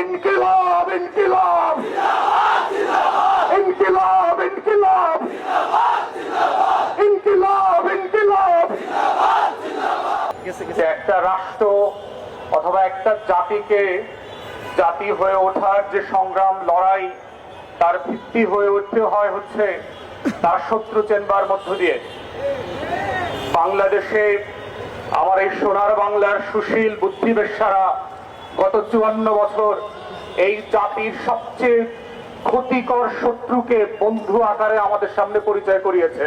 ইনকিলাব ইনকিলাব ইনকিলাব ইনকিলাব ইনকিলাব ইনকিলাব। যে একটা রাষ্ট্র অথবা একটা জাতিকে জাতি হয়ে ওঠার যে সংগ্রাম লড়াই, তার ভিত্তি হয়ে উঠতে হয় হচ্ছে তার শত্রু চেনবার মধ্য দিয়ে। বাংলাদেশে আমার এই সোনার বাংলার সুশীল বুদ্ধিবেশ্যারা গত 54 বছর এই জাতির সবচেয়ে ক্ষতিকর শত্রুকে বন্ধু আকারে আমাদের সামনে পরিচয় করিয়েছে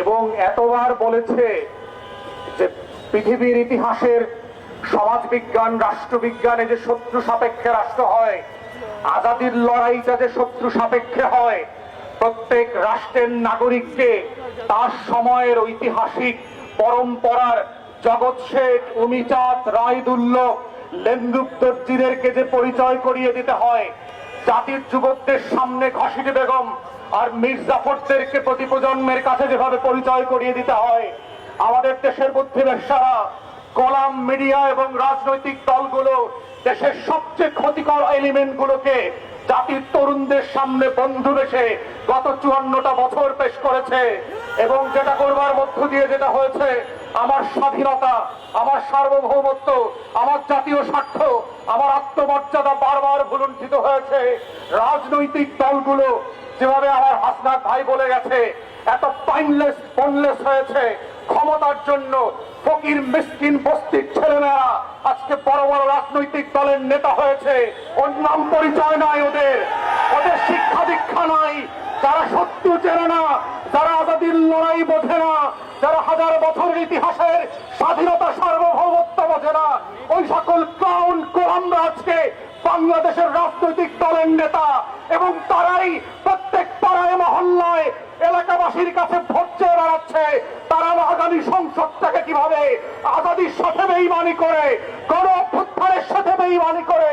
এবং এতবার বলেছে যে পৃথিবীর ইতিহাসের সমাজবিজ্ঞান রাষ্ট্রবিজ্ঞানে যে শত্রু সাপেক্ষে রাষ্ট্র হয়, আজাদির লড়াইটা যে শত্রু সাপেক্ষে হয়। প্রত্যেক রাষ্ট্রের নাগরিককে তার সময়ের ঐতিহাসিক পরম্পরার জগৎ শেঠ, অমিচাঁদ, রায়দুল্লভ, লেন্দুক দর্জিদেরকে যে পরিচয় করিয়ে দিতে হয়, জাতির যুবকদের সামনে ঘসিটি বেগম আর মীর জাফরদেরকে প্রতি প্রজন্মের কাছে যেভাবে পরিচয় করিয়ে দিতে হয়, আমাদের দেশের বুদ্ধিবেশ্যারা, কলাম, মিডিয়া এবং রাজনৈতিক দলগুলো দেশের সবচেয়ে ক্ষতিকর এলিমেন্ট গুলোকে জাতির তরুণদের সামনে বন্ধু বেশে গত 54টা বছর পেশ করেছে। এবং যেটা করবার মধ্য দিয়ে যেটা হয়েছে, আমার স্বাধীনতা, আমার সার্বভৌমত্ব, আমার জাতীয় স্বার্থ, আমার আত্মমর্যাদা বারবার ভুলুণ্ঠিত হয়েছে। রাজনৈতিক দলগুলো যেভাবে আমার হাসনাত ভাই বলে গেছে, এত পাইনলেস ফোনলেস হয়েছে ক্ষমতার জন্য। ফকির মিসকিন বস্তির ছেলেমেয়েরা আজকে বড় বড় রাজনৈতিক দলের নেতা হয়েছে। ওর নাম পরিচয় নাই, ওদের শিক্ষা দীক্ষা নাই, যারা শত্রু চেনে না, যারা আজাদির লড়াই বোঝে না, যারা হাজার বছরের ইতিহাসের স্বাধীনতা সার্বভৌমত্ব বোঝে না, ওই সকল ক্লাউন কোলামরা আজকে বাংলাদেশের রাজনৈতিক দলের নেতা। এবং তারাই প্রত্যেক পাড়ায় মহল্লায় এলাকাবাসীর কাছে ভোট চেয়ে বেড়াচ্ছে। তারা আগামী সংসদটাকে কিভাবে আজাদির সাথে বেইমানি করে, গণ অভ্যুত্থানের সাথে বেইমানি করে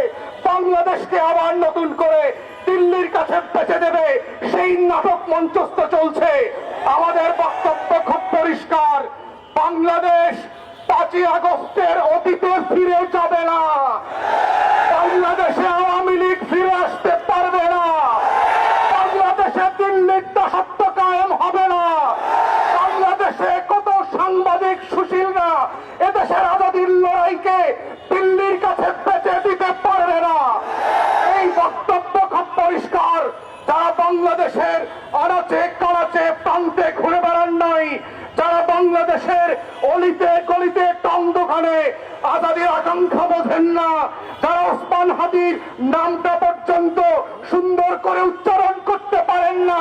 বাংলাদেশকে আবার নতুন করে দিল্লির কাছে বেঁচে দেবে, সেই নাটক মঞ্চস্থ চলছে। আমাদের বক্তব্য খুব পরিষ্কার, বাংলাদেশ 5ই আগস্টের অতীতে ফিরে যাবে না। বাংলাদেশে আওয়ামী লীগ ফিরে আসতে পারবে না। বাংলাদেশে দিল্লির দাসত্ব কায়েম হবে না। বাংলাদেশে কত সাংবাদিক সুশীলরা এদেশের আজাদির লড়াইকে দিল্লির কাছে বেচে দিতে পারবে না। এই বক্তব্য খুব পরিষ্কার। যারা বাংলাদেশের আনাচে কানাচে প্রান্তে ঘুরে বেড়ান নাই, যারা বাংলাদেশের অলিতে গলিতে টং দোকানে আজাদির আকাঙ্ক্ষা বোঝেন না, যারা ওসমান হাদির নামটা পর্যন্ত সুন্দর করে উচ্চারণ করতে পারেন না,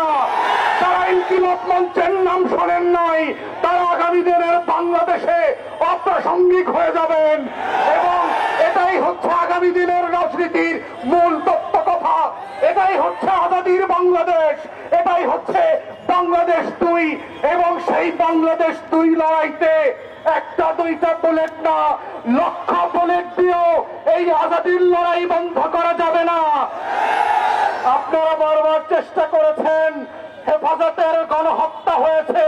যারা ইনকিলাব মঞ্চের নাম শোনেন নাই, তারা আগামী দিনের বাংলাদেশে অপ্রাসঙ্গিক হয়ে যাবেন। এবং এটাই হচ্ছে আগামী দিনের রাজনীতির মূল তত্ত্ব কথা। এটাই হচ্ছে আজাদির বাংলাদেশ, এটাই হচ্ছে বাংলাদেশ 2। এবং সেই বাংলাদেশ 2 লড়াইতে একটা দুইটা বুলেট না, লক্ষ বুলেট দিয়েও এই আজাদির লড়াই বন্ধ করা যাবে না। আপনারা বারবার চেষ্টা করেছেন, হেফাজতের গণহত্যা হয়েছে,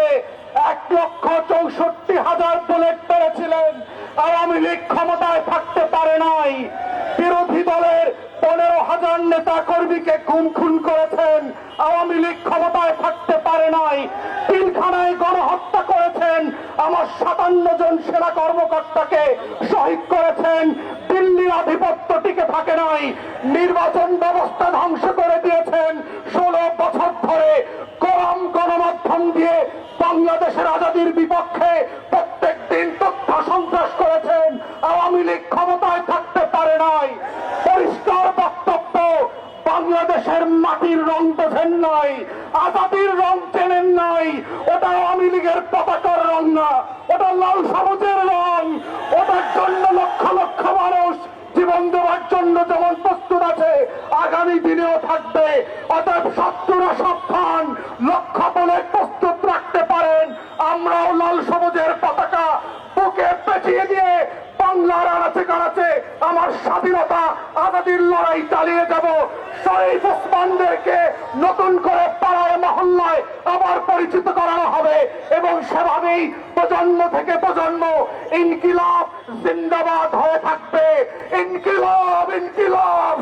1,64,000 বুলেট পেরেছিলেন। আওয়ামী লীগ ক্ষমতায় থাকতে পারে নাই। বিরোধী দলের 15,000 নেতা কর্মীকে গুম খুন করেছেন, আওয়ামী লীগ ক্ষমতায় থাকতে পারে নাই। পিলখানায় গণহত্যা করেছেন, আমার 57 জন সেনা কর্মকর্তাকে শহীদ করেছেন। দিল্লির আধিপত্য টিকে থাকে নাই। নির্বাচন ব্যবস্থা ধ্বংস করে দিয়েছেন। 16 বছর ধরে কলাম গণমাধ্যম দিয়ে বাংলাদেশের আজাদির বিপক্ষে প্রত্যেক দিন তথ্য সন্ত্রাস করেছেন। আওয়ামী লীগ ক্ষমতায় থাকতে পারে নাই। পরিষ্কার বক্তব্য, বাংলাদেশের মাটির রং বোঝেন নাই, আজাদির রং চেনেন নাই। ওটা আওয়ামী লীগের পতাকার রং না, ওটা লাল সবুজের রং। ওটার জন্য লক্ষ লক্ষ মানুষ জীবন দেওয়ার জন্য যেমন প্রস্তুত আছে, আগামী দিনেও থাকবে। অতএব শত্রুরা সাবধান, লক্ষ বলে প্রস্তুত রাখতে পারেন। আমরাও লাল সবুজের পতাকা বুকে পেঁচিয়ে দিয়ে বাংলার আনাচে কানাচে আমার স্বাধীনতা আজাদির লড়াই চালিয়ে যাব। শরীফ ওসমানদেরকে নতুন করে পাড়ায় মহল্লায় আবার পরিচিত করানো হবে এবং সেভাবেই প্রজন্ম থেকে প্রজন্ম ইনকিলাব জিন্দাবাদ হয়ে থাকবে। ইনকিলাব ইনকিলাব